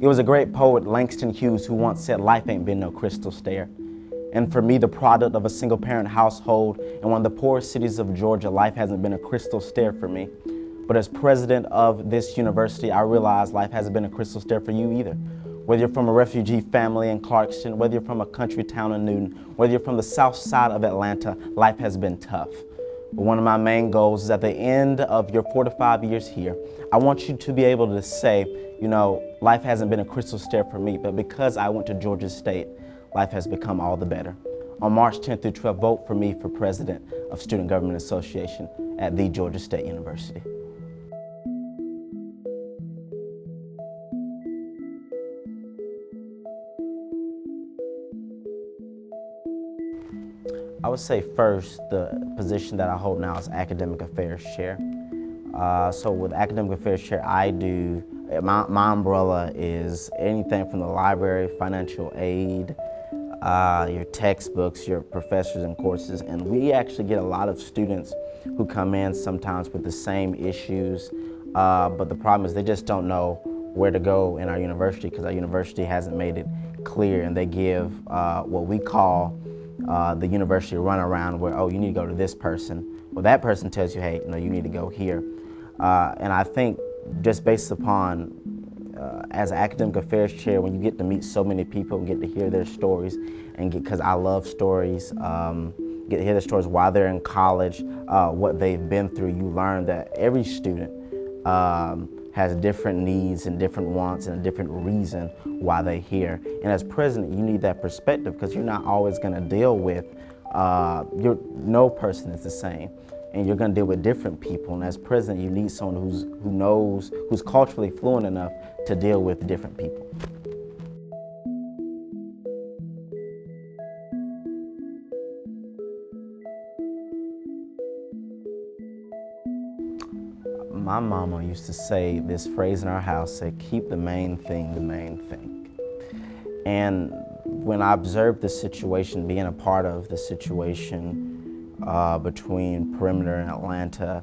It was a great poet, Langston Hughes, who once said, "Life ain't been no crystal stair." And for me, the product of a single-parent household in one of the poorest cities of Georgia, life hasn't been a crystal stair for me. But as president of this university, I realize life hasn't been a crystal stair for you either. Whether you're from a refugee family in Clarkston, whether you're from a country town in Newton, whether you're from the south side of Atlanta, life has been tough. But one of my main goals is at the end of your 4 to 5 years here, I want you to be able to say, you know, life hasn't been a crystal stair for me, but because I went to Georgia State, life has become all the better. On March 10th through 12th, vote for me for president of Student Government Association at the Georgia State University. I would say first, the position that I hold now is Academic Affairs Chair. So with Academic Affairs Chair, my umbrella is anything from the library, financial aid, your textbooks, your professors and courses, and we actually get a lot of students who come in sometimes with the same issues, but the problem is they just don't know where to go in our university because our university hasn't made it clear, and they give what we call the university runaround where, oh, you need to go to this person. Well, that person tells you, hey, no, you need to go here. And I think just based upon, as an academic affairs chair, when you get to meet so many people and get to hear their stories, and because I love stories, get to hear their stories while they're in college, what they've been through, you learn that every student has different needs and different wants and a different reason why they're here. And as president, you need that perspective because you're not always going to deal with, no person is the same. And you're going to deal with different people. And as president, you need someone who's culturally fluent enough to deal with different people. My mama used to say this phrase in our house, say, keep the main thing the main thing. And when I observed the situation, being a part of the situation between Perimeter and Atlanta,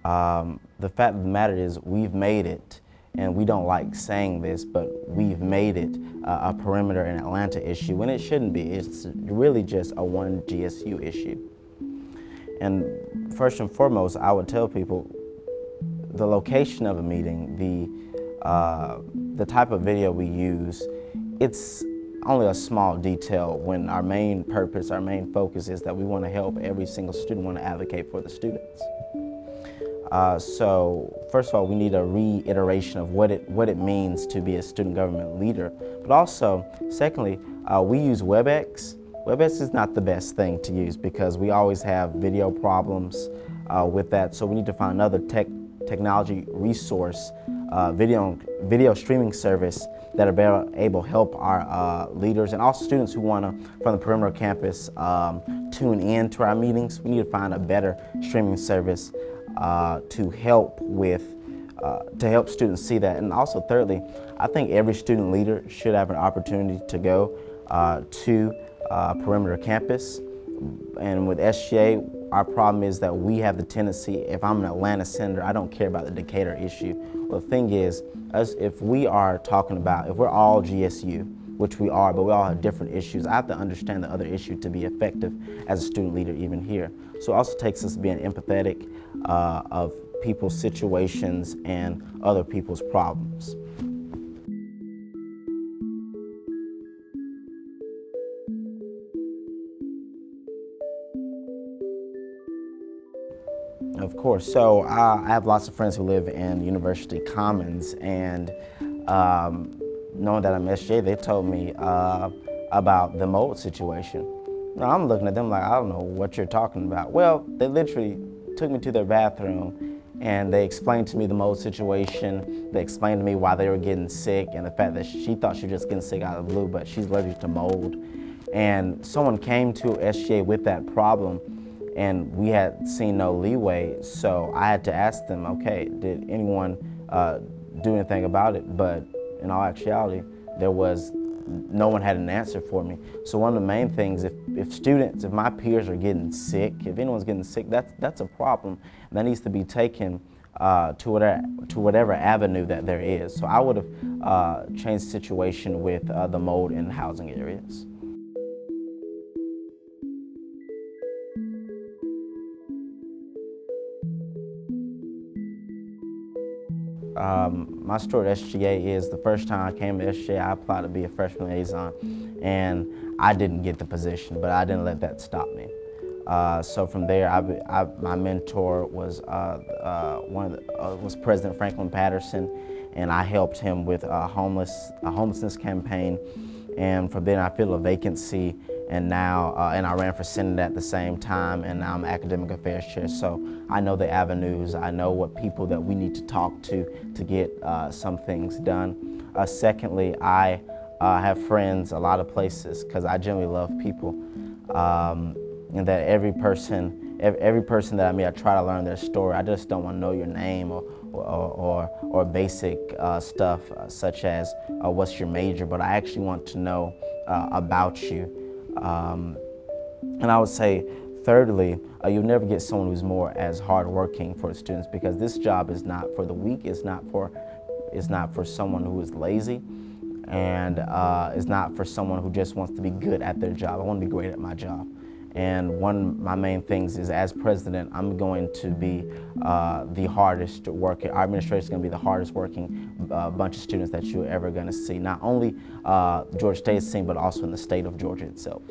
the fact of the matter is we've made it, and we don't like saying this, but we've made it a Perimeter and Atlanta issue when it shouldn't be. It's really just a one GSU issue. And first and foremost, I would tell people, the location of a meeting, the type of video we use, it's only a small detail when our main purpose, our main focus is that we want to help every single student, want to advocate for the students. So first of all, we need a reiteration of what it means to be a student government leader. But also, secondly, we use WebEx. WebEx is not the best thing to use because we always have video problems with that. So we need to find another technology resource, video streaming service that are able to help our leaders and also students who want to, from the Perimeter campus, tune in to our meetings. We need to find a better streaming service to help students see that. And also thirdly, I think every student leader should have an opportunity to go to Perimeter campus. And with SGA, our problem is that we have the tendency, if I'm an Atlanta senator, I don't care about the Decatur issue. Well, the thing is, if we are talking about, if we're all GSU, which we are, but we all have different issues, I have to understand the other issue to be effective as a student leader even here. So it also takes us being empathetic of people's situations and other people's problems. Of course. So I have lots of friends who live in University Commons, and knowing that I'm SGA, they told me about the mold situation. Now I'm looking at them like, I don't know what you're talking about. Well, they literally took me to their bathroom and they explained to me the mold situation. They explained to me why they were getting sick and the fact that she thought she was just getting sick out of the blue, but she's allergic to mold. And someone came to SGA with that problem, and we had seen no leeway, so I had to ask them, okay, did anyone do anything about it? But in all actuality, no one had an answer for me. So one of the main things, if my peers are getting sick, if anyone's getting sick, that's a problem. That needs to be taken to whatever avenue that there is. So I would have changed the situation with the mold in housing areas. My story at SGA is the first time I came to SGA, I applied to be a freshman liaison, and I didn't get the position, but I didn't let that stop me. So from there, my mentor was was President Franklin Patterson, and I helped him with a homelessness campaign. And from then I filled a vacancy, and now and I ran for Senate at the same time, and now I'm Academic Affairs Chair. So I know the avenues, I know what people that we need to talk to get some things done. Secondly, I have friends a lot of places because I generally love people, and that every person that I meet, I try to learn their story. I just don't want to know your name or basic stuff such as what's your major, but I actually want to know about you. And I would say, thirdly, you'll never get someone who's more as hardworking for the students, because this job is not for the weak. It's not for someone who is lazy, and it's not for someone who just wants to be good at their job. I want to be great at my job. And one of my main things is, as president, I'm going to be the hardest working. Our administration is going to be the hardest working bunch of students that you're ever going to see, not only Georgia State's team, but also in the state of Georgia itself.